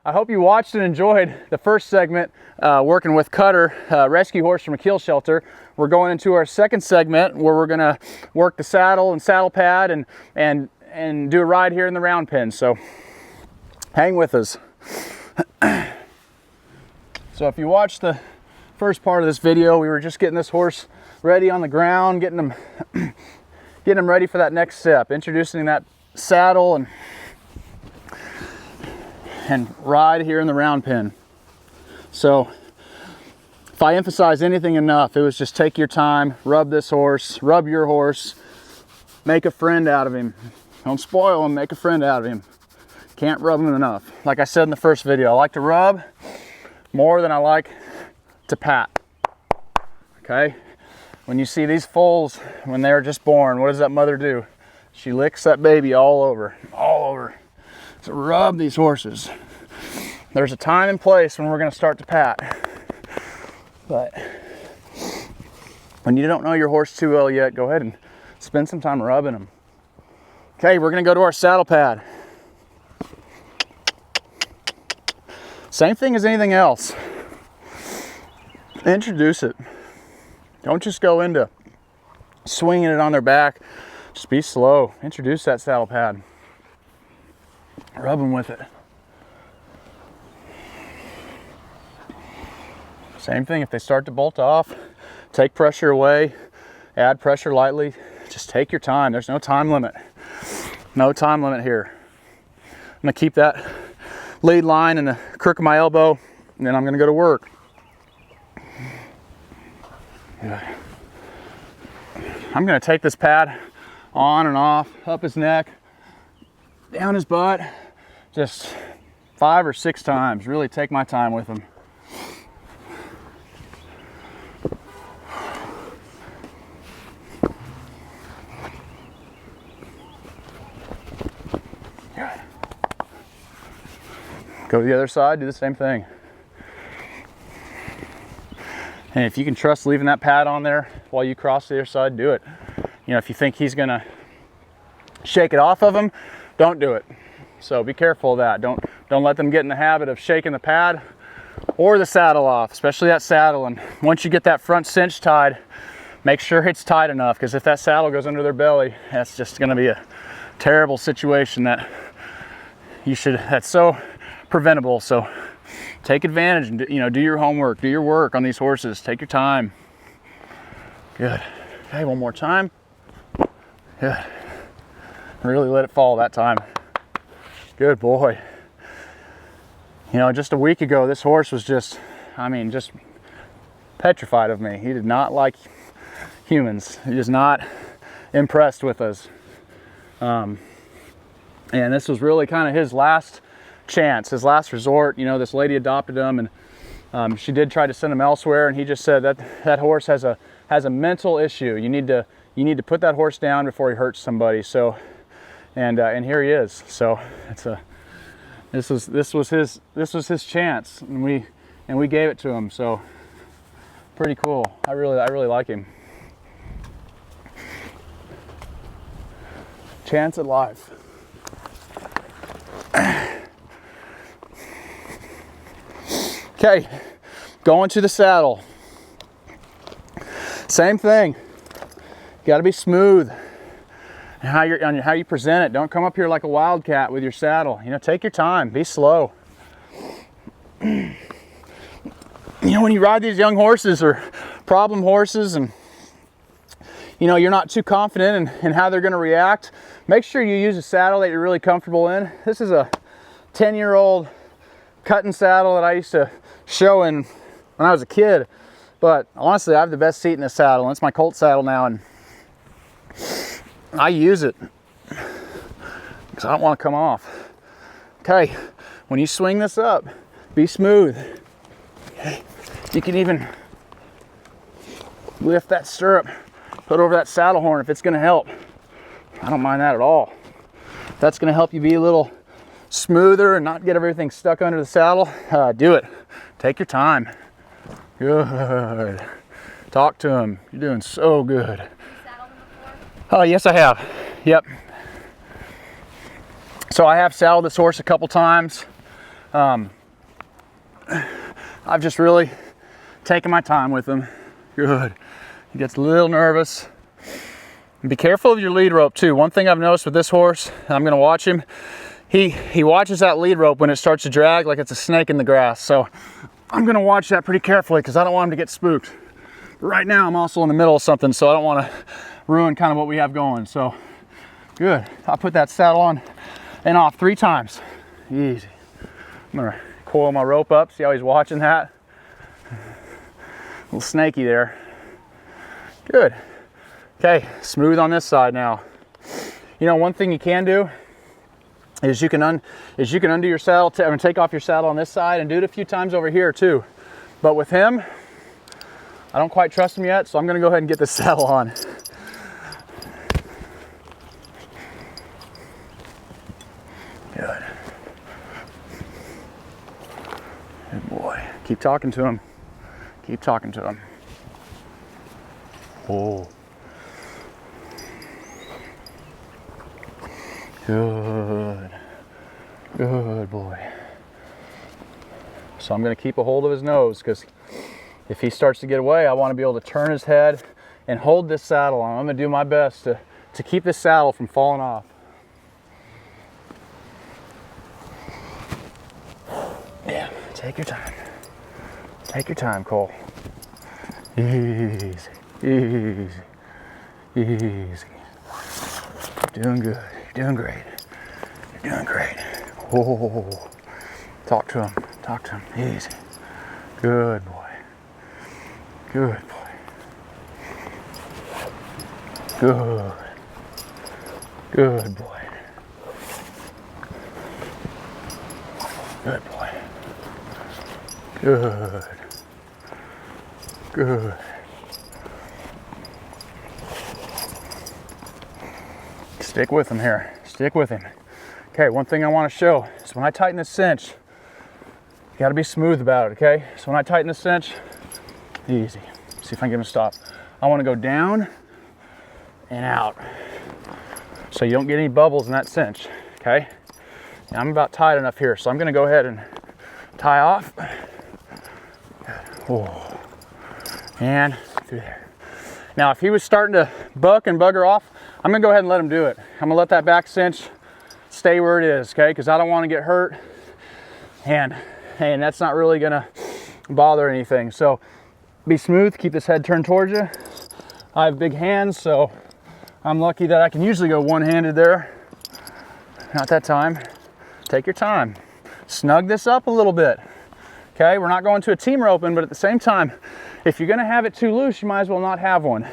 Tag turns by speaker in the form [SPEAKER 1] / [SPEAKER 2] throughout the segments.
[SPEAKER 1] I hope you watched and enjoyed the first segment working with Cutter, rescue horse from a kill shelter. We're going into our second segment where we're gonna work the saddle and saddle pad and do a ride here in the round pen. So hang with us. So if you watched the first part of this video, we were just getting this horse ready on the ground, getting him ready for that next step, introducing that saddle and ride here in the round pen. So if I emphasize anything enough, it was just take your time, rub this horse, rub your horse, make a friend out of him. Don't spoil him, make a friend out of him. Can't rub him enough. Like I said in the first video, I like to rub more than I like to pat. Okay? When you see these foals, when they're just born, what does that mother do? She licks that baby all over. So rub these horses. There's a time and place when we're gonna start to pat. But when you don't know your horse too well yet, go ahead and spend some time rubbing them. Okay, we're gonna go to our saddle pad. Same thing as anything else. Introduce it. Don't just go into swinging it on their back. Just be slow. Introduce that saddle pad. Rub them with it. Same thing, if they start to bolt off, take pressure away, add pressure lightly. Just take your time. There's no time limit. No time limit here. I'm gonna keep that lead line in the crook of my elbow, and then I'm gonna go to work. Good. I'm gonna take this pad on and off, up his neck, down his butt, just 5 or 6 times. Really take my time with him. Good. Go to the other side, do the same thing. And if you can trust leaving that pad on there while you cross the other side, do it. You know, if you think he's gonna shake it off of him, don't do it. So be careful of that. Don't let them get in the habit of shaking the pad or the saddle off, especially that saddle. And once you get that front cinch tied, make sure it's tight enough, because if that saddle goes under their belly, that's just gonna be a terrible situation that's so preventable. So take advantage and do your homework, do your work on these horses. Take your time. Good. Okay, one more time. Good. Really let it fall that time. Good boy. You know, just a week ago, this horse was just petrified of me. He did not like humans. He was not impressed with us. And this was really kind of his last chance, his last resort. You know, this lady adopted him, and she did try to send him elsewhere, and he just said that horse has a mental issue. You need to put that horse down before he hurts somebody. So, and here he is. So this was his chance, and we gave it to him. So pretty cool. I really like him. Chance at life. Okay, going to the saddle. Same thing. You got to be smooth. How you present it. Don't come up here like a wildcat with your saddle. You know, take your time. Be slow. You know, when you ride these young horses or problem horses, and you know you're not too confident in how they're going to react, make sure you use a saddle that you're really comfortable in. This is a 10-year-old cutting saddle that I used to show in when I was a kid, but honestly I have the best seat in this saddle, and it's my Colt saddle now, and I use it because I don't want to come off. Okay, when you swing this up, be smooth. Okay. You can even lift that stirrup, put over that saddle horn if it's going to help. I don't mind that at all. If that's going to help you be a little smoother and not get everything stuck under the saddle, do it. Take your time. Good. Talk to him. You're doing so good. Oh, yes, I have. Yep. So I have saddled this horse a couple times. I've just really taken my time with him. Good. He gets a little nervous. And be careful of your lead rope too. One thing I've noticed with this horse, I'm gonna watch him, he watches that lead rope when it starts to drag like it's a snake in the grass. So I'm gonna watch that pretty carefully because I don't want him to get spooked. Right now I'm also in the middle of something, so I don't want to ruin kind of what we have going. So good. I'll put that saddle on and off 3 times. Easy. I'm gonna coil my rope up, see how he's watching that. A little snaky there. Good. Okay, smooth on this side now. You know, one thing you can do is you can undo your saddle, take off your saddle on this side and do it a few times over here too. But with him, I don't quite trust him yet, so I'm gonna go ahead and get this saddle on. Good. Good boy. Keep talking to him. Keep talking to him. Oh. Good. Good boy. So I'm going to keep a hold of his nose because if he starts to get away, I want to be able to turn his head and hold this saddle on. I'm going to do my best to keep this saddle from falling off. Yeah, take your time. Take your time, Cole. Easy, easy, easy. You're doing good. You're doing great. You're doing great. Oh, talk to him. Talk to him. Easy. Good boy. Good boy. Good. Good boy. Good boy. Good. Good. Stick with him here. Stick with him. Okay, one thing I want to show is when I tighten the cinch, you got to be smooth about it, okay? So when I tighten the cinch, easy. See if I can get him to stop. I want to go down and out so you don't get any bubbles in that cinch, okay? And I'm about tight enough here, so I'm going to go ahead and tie off. Oh. And through there. Now, if he was starting to buck and bugger off, I'm gonna go ahead and let him do it. I'm gonna let that back cinch stay where it is, okay? Because I don't want to get hurt, and that's not really gonna bother anything. So be smooth, keep this head turned towards you. I have big hands, so I'm lucky that I can usually go one-handed there. Not that time. Take your time. Snug this up a little bit, okay? We're not going to a team roping, but at the same time, if you're gonna have it too loose, you might as well not have one.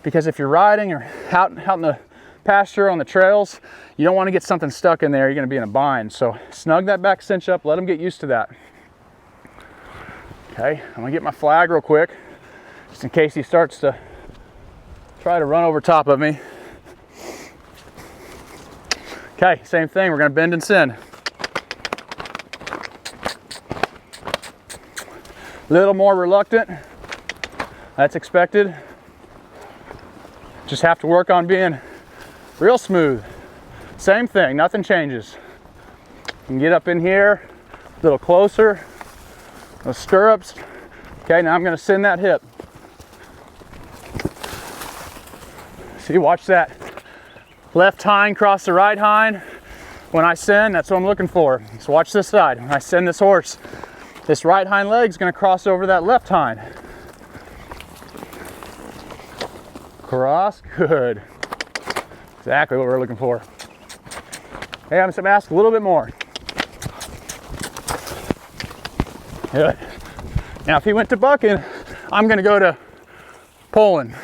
[SPEAKER 1] Because if you're riding or out in the pasture on the trails, you don't want to get something stuck in there. You're going to be in a bind. So snug that back cinch up. Let him get used to that. Okay, I'm going to get my flag real quick, just in case he starts to try to run over top of me. Okay, same thing. We're going to bend and send. A little more reluctant. That's expected. Just have to work on being real smooth. Same thing, nothing changes. You can get up in here, a little closer, those stirrups. Okay, now I'm gonna send that hip. See, watch that left hind cross the right hind. When I send, that's what I'm looking for. So watch this side. When I send this horse, this right hind leg is gonna cross over that left hind. Cross, good. Exactly what we're looking for. Hey, I'm gonna ask a little bit more. Good. Now, if he went to bucking, I'm gonna go to pulling,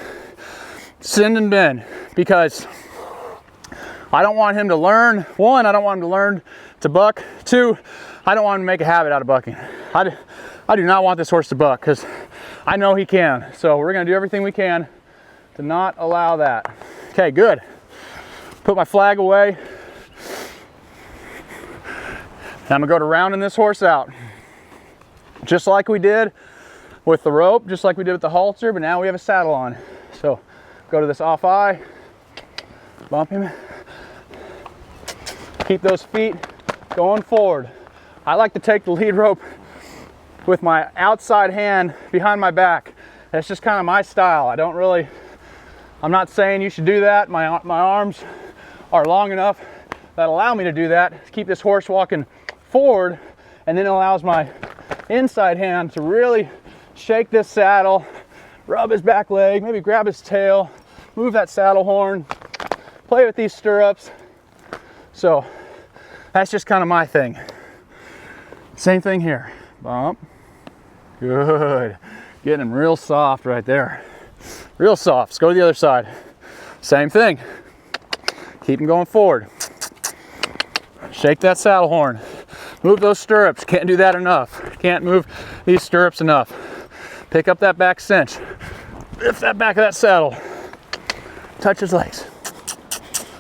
[SPEAKER 1] send and bend, because I don't want him to learn. One, I don't want him to learn to buck. Two, I don't want him to make a habit out of bucking. I do not want this horse to buck because I know he can. So we're gonna do everything we can to not allow that. Okay, good. Put my flag away. And I'm gonna go to rounding this horse out. Just like we did with the rope, just like we did with the halter, but now we have a saddle on. So go to this off eye, bump him. Keep those feet going forward. I like to take the lead rope with my outside hand behind my back. That's just kind of my style. I'm not saying you should do that. My arms are long enough that allow me to do that. Keep this horse walking forward, and then it allows my inside hand to really shake this saddle, rub his back leg, maybe grab his tail, move that saddle horn, play with these stirrups. So that's just kind of my thing. Same thing here. Bump. Good. Getting them real soft right there. Real soft. Let's go to the other side. Same thing. Keep them going forward. Shake that saddle horn. Move those stirrups. Can't do that enough. Can't move these stirrups enough. Pick up that back cinch. Lift that back of that saddle. Touch his legs.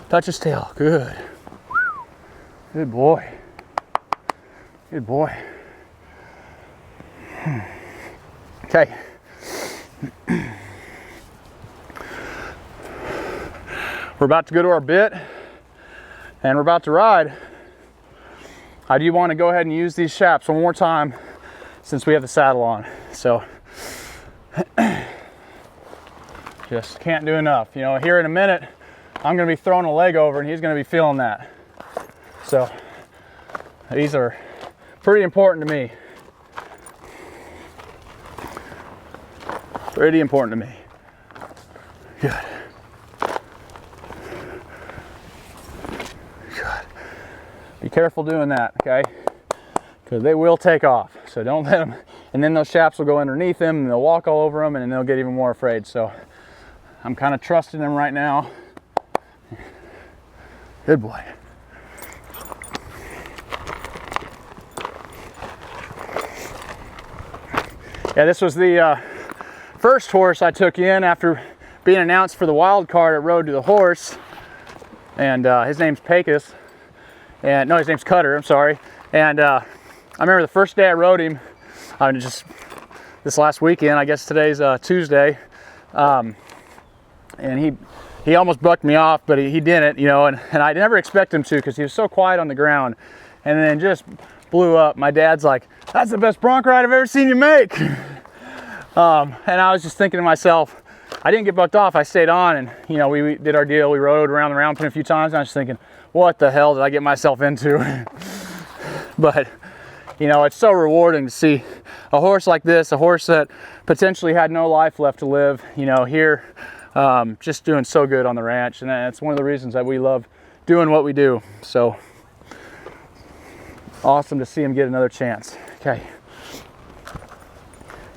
[SPEAKER 1] Touch his tail. Good. Good boy. Good boy. Okay. We're about to go to our bit and we're about to ride. I do want to go ahead and use these straps one more time since we have the saddle on. So just can't do enough. You know, here in a minute, I'm going to be throwing a leg over and he's going to be feeling that. So these are pretty important to me. Pretty important to me. Good. Good. Be careful doing that, okay? Because they will take off. So don't let them, and then those straps will go underneath them and they'll walk all over them and then they'll get even more afraid. So I'm kind of trusting them right now. Good boy. Yeah, this was the first horse I took in after being announced for the wild card at Road to the Horse. And his name's Pecos. And no, his name's Cutter, I'm sorry. And I remember the first day I rode him, just this last weekend, I guess today's Tuesday. And he almost bucked me off, but he didn't, you know, and I never expected him to because he was so quiet on the ground. And then just blew up. My dad's like, "That's the best bronc ride I've ever seen you make." And I was just thinking to myself, I didn't get bucked off. I stayed on, and you know, we did our deal. We rode around the round pen a few times, and I was thinking, what the hell did I get myself into? But you know, it's so rewarding to see a horse like this, a horse that potentially had no life left to live, you know, here just doing so good on the ranch. And that's one of the reasons that we love doing what we do. So awesome to see him get another chance. Okay.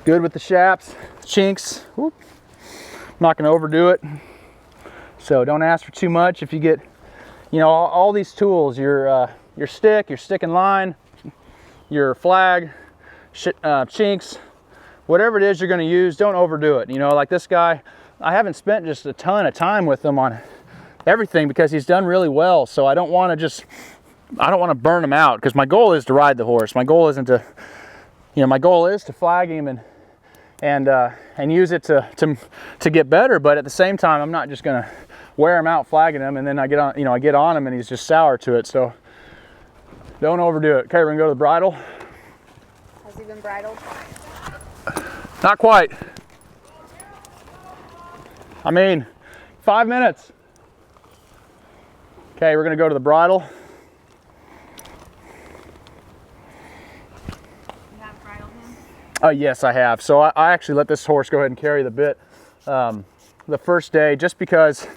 [SPEAKER 1] Good with the shaps, chinks. Whoop. I'm not going to overdo it. So don't ask for too much. If you get, you know, all these tools, your stick, your stick and line, your flag, chinks, whatever it is you're going to use, don't overdo it. You know, like this guy, I haven't spent just a ton of time with him on everything because he's done really well. So I don't want to burn him out, because my goal is to ride the horse. My goal isn't to, you know, my goal is to flag him and use it to get better. But at the same time, I'm not just going to wear him out flagging him and then I get on him and he's just sour to it. So don't overdo it. Okay, we're gonna go to the bridle.
[SPEAKER 2] Has he been bridled?
[SPEAKER 1] Not quite. I mean, 5 minutes. Okay, we're gonna go to the bridle.
[SPEAKER 2] You have bridled him?
[SPEAKER 1] Yes, I have. So I actually let this horse go ahead and carry the bit the first day, just because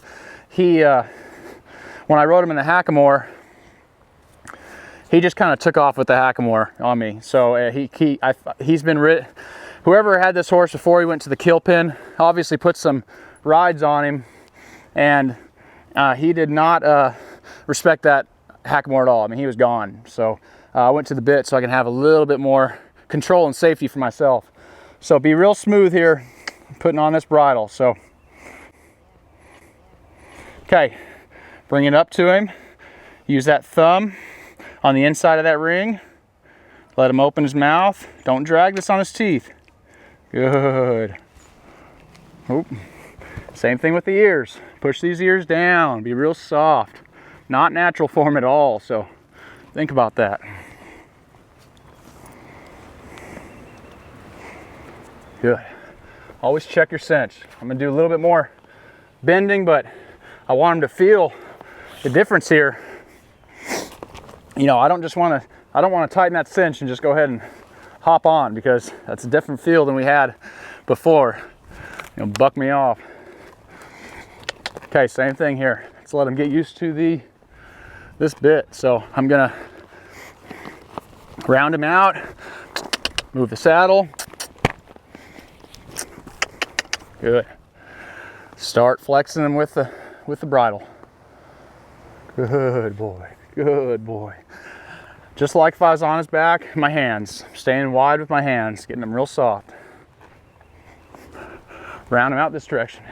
[SPEAKER 1] he, when I rode him in the hackamore, he just kind of took off with the hackamore on me. So he's been rid. Whoever had this horse before he went to the kill pen obviously put some rides on him, and he did not respect that hackamore at all. I mean, he was gone. So I went to the bit so I can have a little bit more control and safety for myself. So be real smooth here, putting on this bridle. So, okay, bring it up to him. Use that thumb on the inside of that ring. Let him open his mouth. Don't drag this on his teeth. Good. Oop. Same thing with the ears. Push these ears down. Be real soft. Not natural for him at all, so think about that. Good. Always check your cinch. I'm gonna do a little bit more bending, but I want him to feel the difference here. You know, I don't want to tighten that cinch and just go ahead and hop on, because that's a different feel than we had before. You know, buck me off. Okay, same thing here. Let's let him get used to this bit. So I'm gonna round him out, move the saddle. Good. Start flexing him with the bridle. Good boy, good boy. Just like if I was on his back, my hands, staying wide with my hands, getting them real soft. Round him out this direction.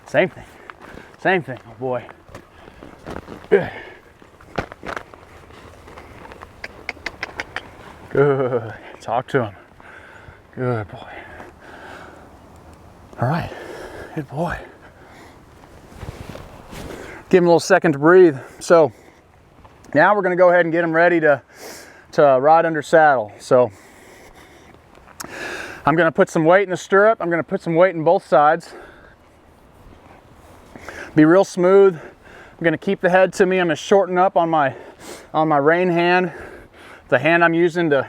[SPEAKER 1] Same thing, oh boy. Good. Good, talk to him. Good boy. All right, good boy. Give him a little second to breathe. So now we're gonna go ahead and get him ready to ride under saddle. So I'm gonna put some weight in the stirrup. I'm gonna put some weight in both sides. Be real smooth. I'm gonna keep the head to me. I'm gonna shorten up on my rein hand. The hand I'm using the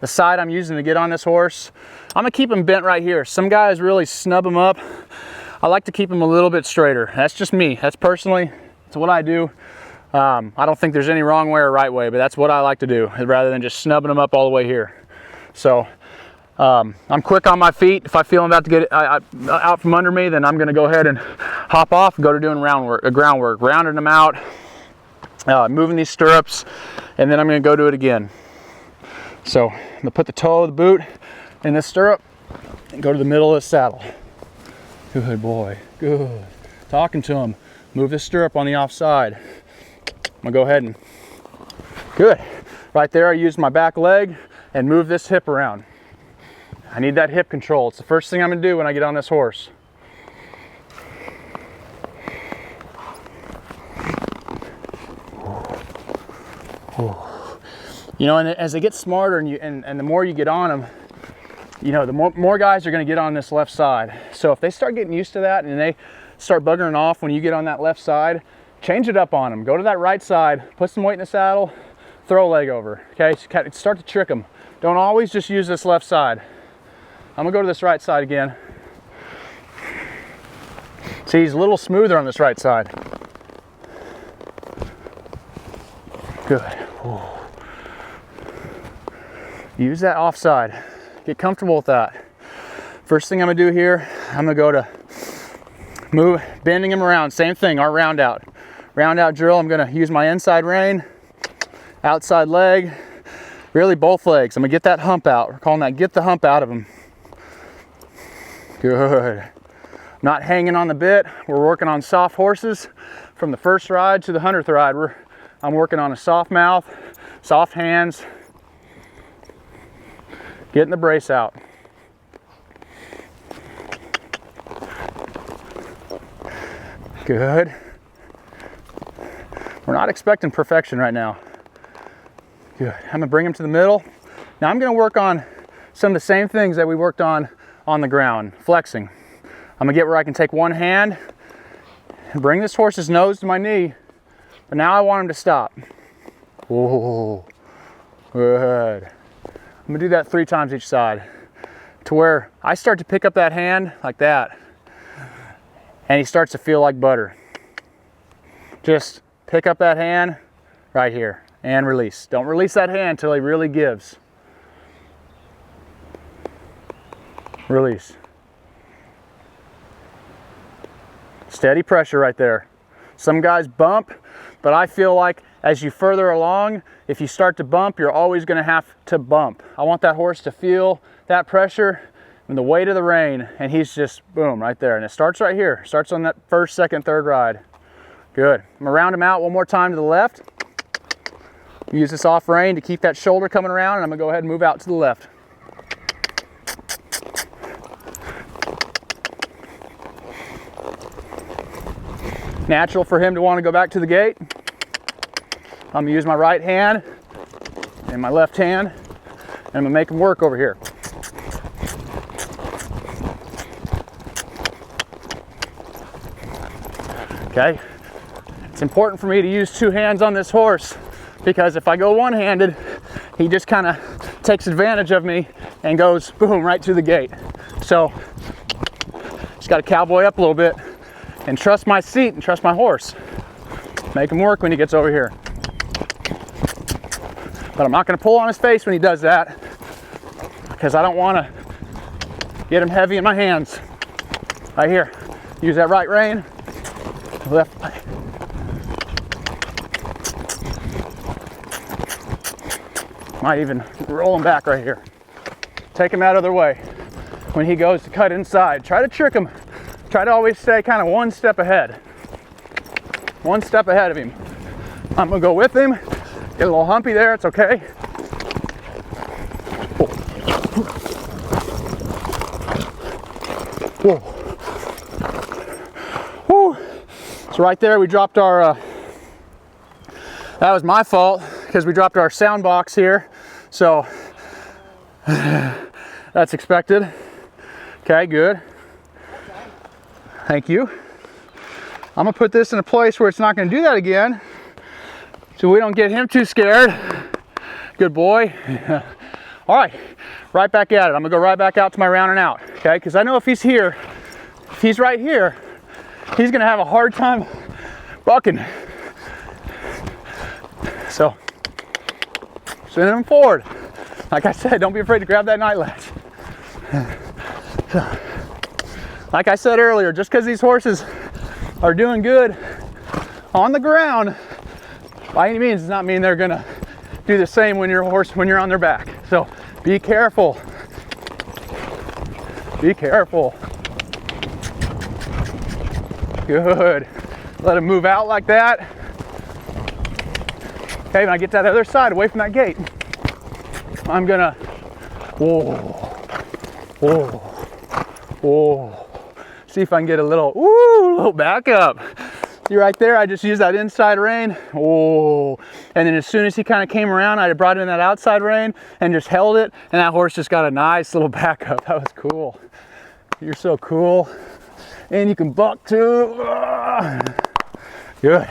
[SPEAKER 1] side I'm using to get on this horse. I'm gonna keep him bent right here. Some guys really snub him up. I like to keep him a little bit straighter. That's just me. That's personally, it's what I do. I don't think there's any wrong way or right way, but that's what I like to do, rather than just snubbing them up all the way here. So I'm quick on my feet. If I feel I'm about to get out from under me, then I'm gonna go ahead and hop off and go to doing groundwork, rounding them out, moving these stirrups, and then I'm gonna go do it again. So I'm gonna put the toe of the boot in this stirrup and go to the middle of the saddle. Good boy, good. Talking to him. Move this stirrup on the offside. I'm gonna go ahead and, good. Right there, I used my back leg and move this hip around. I need that hip control. It's the first thing I'm gonna do when I get on this horse. You know, and as they get smarter and the more you get on them, you know, the more guys are gonna get on this left side. So if they start getting used to that and they start buggering off when you get on that left side, change it up on them. Go to that right side, put some weight in the saddle, throw a leg over, okay? Start to trick them. Don't always just use this left side. I'm gonna go to this right side again. See, he's a little smoother on this right side. Good. Ooh. Use that offside. Get comfortable with that. First thing I'm gonna do here, I'm gonna go to bending him around. Same thing, our round out. Round out drill, I'm gonna use my inside rein, outside leg, really both legs. I'm gonna get that hump out. We're calling that get the hump out of him. Good. Not hanging on the bit. We're working on soft horses from the first ride to the 100th ride. I'm working on a soft mouth, soft hands, getting the brace out. Good. We're not expecting perfection right now. Good. I'm gonna bring him to the middle. Now I'm gonna work on some of the same things that we worked on the ground, flexing. I'm gonna get where I can take one hand and bring this horse's nose to my knee, but now I want him to stop. Whoa, good. I'm gonna do that 3 times each side to where I start to pick up that hand like that and he starts to feel like butter. Just pick up that hand right here and release. Don't release that hand until he really gives. Release. Steady pressure right there. Some guys bump, but I feel like as you further along, if you start to bump, you're always gonna have to bump. I want that horse to feel that pressure and the weight of the rein, and he's just, boom, right there. And it starts right here. Starts on that first, second, third ride. Good. I'm gonna round him out one more time to the left. Use this off rein to keep that shoulder coming around, and I'm gonna go ahead and move out to the left. Natural for him to want to go back to the gate. I'm gonna use my right hand and my left hand, and I'm gonna make him work over here. okay? It's important for me to use 2 hands on this horse because if I go one-handed, he just kind of takes advantage of me and goes boom right through the gate. So just got to cowboy up a little bit and trust my seat and trust my horse. Make him work when he gets over here. But I'm not going to pull on his face when he does that because I don't want to get him heavy in my hands. Right here. Use that right rein. Left. Might even roll him back right here. Take him out of their way. When he goes to cut inside, try to trick him. Try to always stay kind of 1 step ahead. 1 step ahead of him. I'm gonna go with him. Get a little humpy there, it's okay. Whoa. Whew. So right there we dropped our, that was my fault because we dropped our sound box here. So that's expected. Okay, good. Thank you. I'm gonna put this in a place where it's not gonna do that again, so we don't get him too scared. Good boy. All right, right back at it. I'm gonna go right back out to my round and out, okay? Because I know if he's here, if he's right here, he's gonna have a hard time bucking. So, send him forward. Like I said, don't be afraid to grab that night latch. Like I said earlier, just because these horses are doing good on the ground, by any means does not mean they're gonna do the same when you're on their back. So be careful. Be careful. Good. Let him move out like that. Okay, when I get to that other side, away from that gate, I'm gonna, whoa, whoa, whoa. See if I can get a little back up. See right there, I just used that inside rein. Oh, and then as soon as he kind of came around, I brought in that outside rein and just held it, and that horse just got a nice little back up. That was cool. You're so cool. And you can buck too. Good.